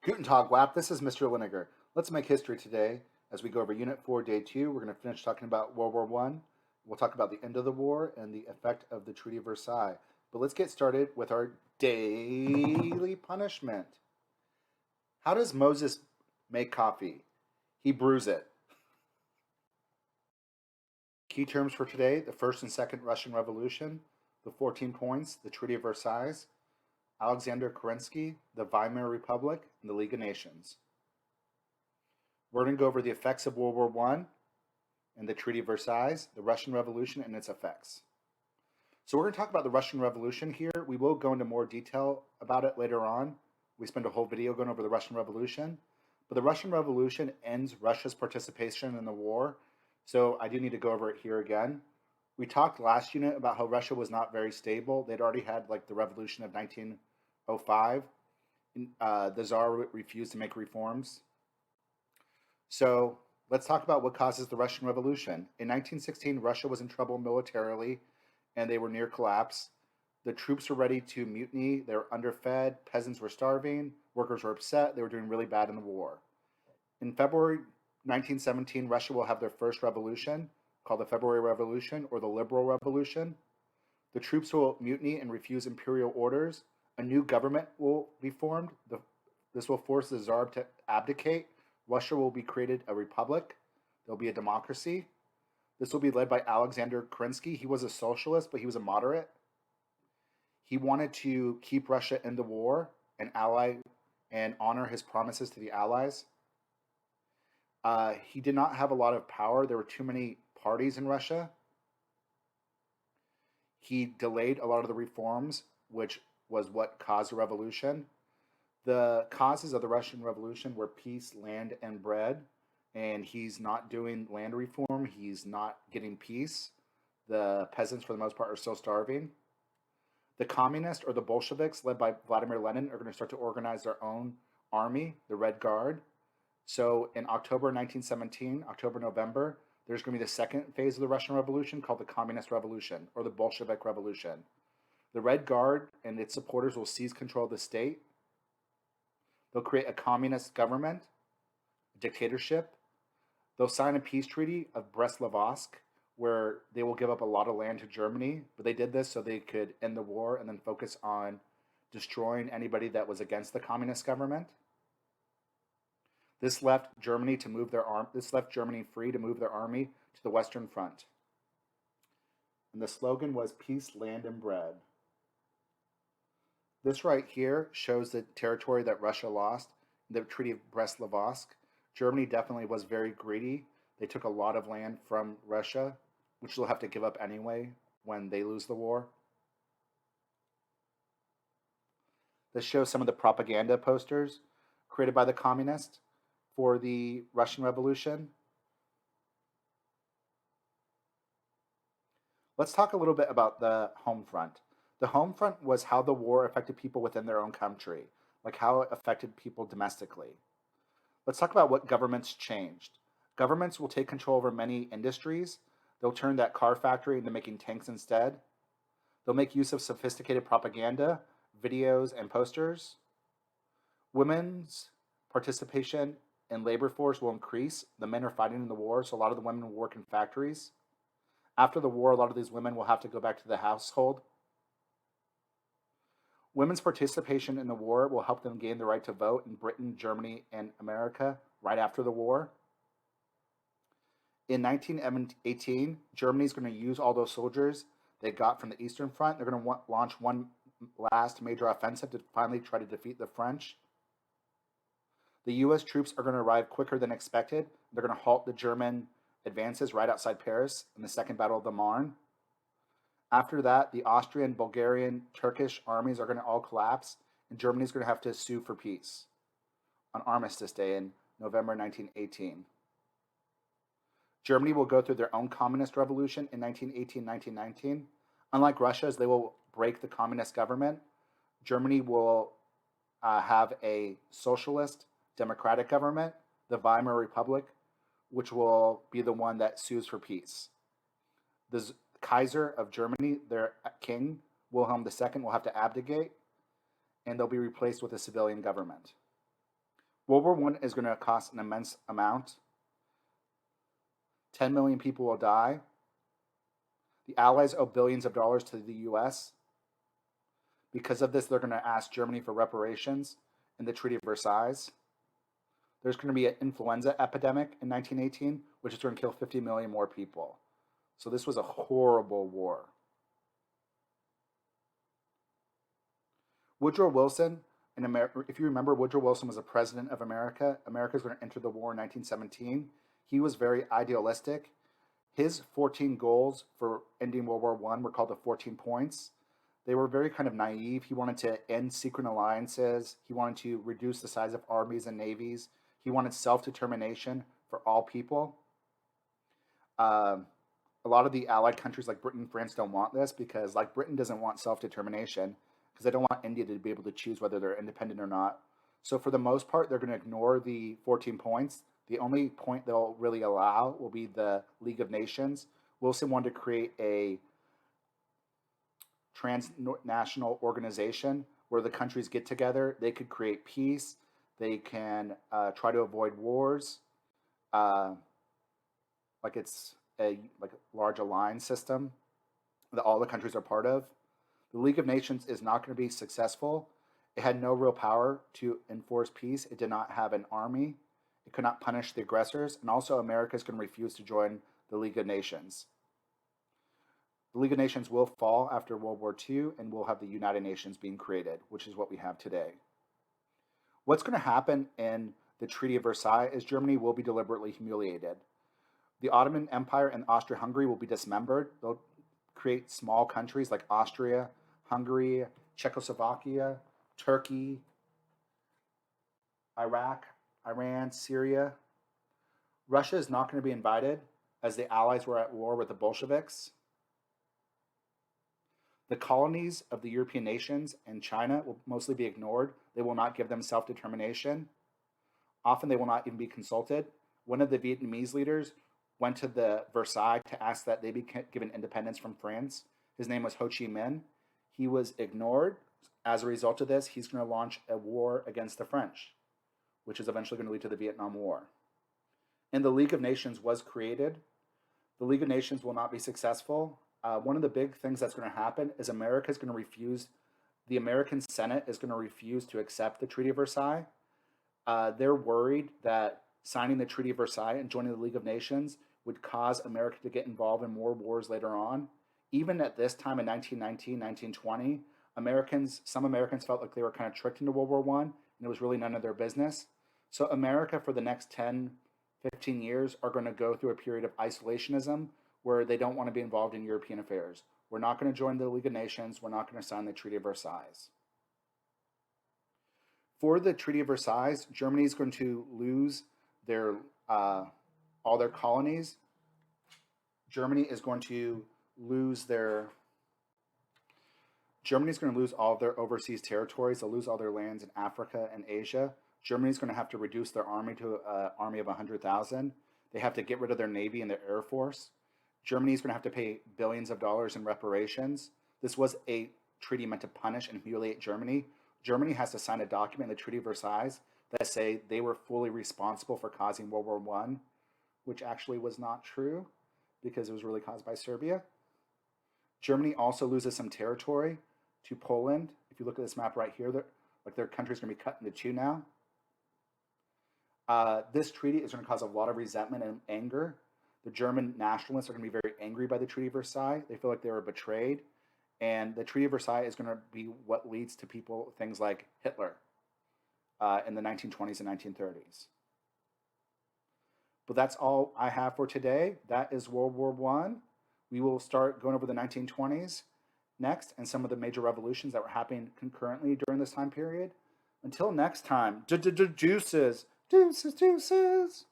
Guten Tag, WAP. This is Mr. Liniger. Let's make history today as we go over Unit 4, Day 2. We're going to finish talking about World War I. We'll talk about the end of the war and the effect of the Treaty of Versailles. But let's get started with our daily punishment. How does Moses make coffee? He brews it. Key terms for today: the First and Second Russian Revolution, the 14 points, the Treaty of Versailles, Alexander Kerensky, the Weimar Republic, and the League of Nations. We're going to go over the effects of World War I and the Treaty of Versailles, the Russian Revolution, and its effects. So we're going to talk about the Russian Revolution here. We will go into more detail about it later on. We spent a whole video going over the Russian Revolution. But the Russian Revolution ends Russia's participation in the war. So I do need to go over it here again. We talked last unit about how Russia was not very stable. They'd already had like the revolution of 1905. The Tsar refused to make reforms. So let's talk about what causes the Russian Revolution. In 1916, Russia was in trouble militarily, and they were near collapse. The troops were ready to mutiny. They were underfed. Peasants were starving. Workers were upset. They were doing really bad in the war. In February 1917, Russia will have their first revolution, called the February Revolution or the Liberal Revolution. The troops will mutiny and refuse imperial orders. A new government will be formed. This will force the Tsar to abdicate. Russia will be created a republic. There'll be a democracy. This will be led by Alexander Kerensky. He was a socialist, but he was a moderate. He wanted to keep Russia in the war and honor his promises to the Allies. He did not have a lot of power. There were too many parties in Russia. He delayed a lot of the reforms, which was what caused the revolution. The causes of the Russian Revolution were peace, land, and bread. And he's not doing land reform. He's not getting peace. The peasants, for the most part, are still starving. The communists, or the Bolsheviks, led by Vladimir Lenin, are going to start to organize their own army, the Red Guard. So in October 1917, October-November, there's going to be the second phase of the Russian Revolution called the Communist Revolution, or the Bolshevik Revolution. The Red Guard and its supporters will seize control of the state. They'll create a communist government, a dictatorship. They'll sign a peace treaty of Brest-Litovsk, where they will give up a lot of land to Germany. But they did this so they could end the war and then focus on destroying anybody that was against the communist government. This left Germany free to move their army to the Western Front. And the slogan was peace, land, and bread. This right here shows the territory that Russia lost in the Treaty of Brest-Litovsk. Germany definitely was very greedy. They took a lot of land from Russia, which they'll have to give up anyway when they lose the war. This shows some of the propaganda posters created by the communists for the Russian Revolution. Let's talk a little bit about the home front. The home front was how the war affected people within their own country, like how it affected people domestically. Let's talk about what governments changed. Governments will take control over many industries. They'll turn that car factory into making tanks instead. They'll make use of sophisticated propaganda, videos, and posters. Women's participation in labor force will increase. The men are fighting in the war, so a lot of the women will work in factories. After the war, a lot of these women will have to go back to the household. Women's participation in the war will help them gain the right to vote in Britain, Germany, and America right after the war. In 1918, Germany is going to use all those soldiers they got from the Eastern Front. They're going to launch one last major offensive to finally try to defeat the French. The U.S. troops are going to arrive quicker than expected. They're going to halt the German advances right outside Paris in the Second Battle of the Marne. After that, the Austrian, Bulgarian, Turkish armies are going to all collapse, and Germany is going to have to sue for peace on Armistice Day in November 1918. Germany will go through their own communist revolution in 1918-1919. Unlike Russia, as they will break the communist government, Germany will have a socialist, democratic government, the Weimar Republic, which will be the one that sues for peace. The Kaiser of Germany, their king, Wilhelm II, will have to abdicate, and they'll be replaced with a civilian government. World War I is going to cost an immense amount. 10 million people will die. The Allies owe billions of dollars to the US. Because of this, they're going to ask Germany for reparations in the Treaty of Versailles. There's going to be an influenza epidemic in 1918, which is going to kill 50 million more people. So this was a horrible war. Woodrow Wilson, if you remember, Woodrow Wilson was a president of America. America is going to enter the war in 1917. He was very idealistic. His 14 goals for ending World War I were called the 14 points. They were very kind of naive. He wanted to end secret alliances. He wanted to reduce the size of armies and navies. He wanted self-determination for all people. A lot of the allied countries like Britain and France don't want this because, like, Britain doesn't want self-determination because they don't want India to be able to choose whether they're independent or not. So for the most part, they're going to ignore the 14 points. The only point they'll really allow will be the League of Nations. Wilson wanted to create a transnational organization where the countries get together. They could create peace. They can try to avoid wars. Like it's a large alliance system that all the countries are part of. The League of Nations is not going to be successful. It had no real power to enforce peace. It did not have an army. It could not punish the aggressors. And also, America is going to refuse to join the League of Nations. The League of Nations will fall after World War II, and we'll have the United Nations being created, which is what we have today. What's going to happen in the Treaty of Versailles is Germany will be deliberately humiliated. The Ottoman Empire and Austria-Hungary will be dismembered. They'll create small countries like Austria, Hungary, Czechoslovakia, Turkey, Iraq, Iran, Syria. Russia is not going to be invited as the Allies were at war with the Bolsheviks. The colonies of the European nations and China will mostly be ignored. They will not give them self-determination. Often they will not even be consulted. One of the Vietnamese leaders went to the Versailles to ask that they be given independence from France. His name was Ho Chi Minh. He was ignored. As a result of this, he's going to launch a war against the French, which is eventually going to lead to the Vietnam War. And the League of Nations was created. The League of Nations will not be successful. One of the big things that's going to happen is America is going to refuse, the American Senate is going to refuse to accept the Treaty of Versailles. They're worried that signing the Treaty of Versailles and joining the League of Nations would cause America to get involved in more wars later on. Even at this time in 1919, 1920, some Americans felt like they were kind of tricked into World War I, and it was really none of their business. So America, for the next 10, 15 years, are going to go through a period of isolationism where they don't want to be involved in European affairs. We're not going to join the League of Nations. We're not going to sign the Treaty of Versailles. For the Treaty of Versailles, Germany is going to lose their all their colonies. Germany is going to lose all of their overseas territories. They'll lose all their lands in Africa and Asia. Germany's going to have to reduce their army to an army of 100,000. They have to get rid of their navy and their air force. Germany's going to have to pay billions of dollars in reparations. This was a treaty meant to punish and humiliate Germany. Germany has to sign a document in the Treaty of Versailles that say they were fully responsible for causing World War I, which actually was not true because it was really caused by Serbia. Germany also loses some territory to Poland. If you look at this map right here, their country's going to be cut into two now. This treaty is going to cause a lot of resentment and anger. The German nationalists are going to be very angry by the Treaty of Versailles. They feel like they were betrayed. And the Treaty of Versailles is going to be what leads to things like Hitler in the 1920s and 1930s. But that's all I have for today. That is World War I. We will start going over the 1920s next and some of the major revolutions that were happening concurrently during this time period. Until next time, deuces. Deuces, deuces.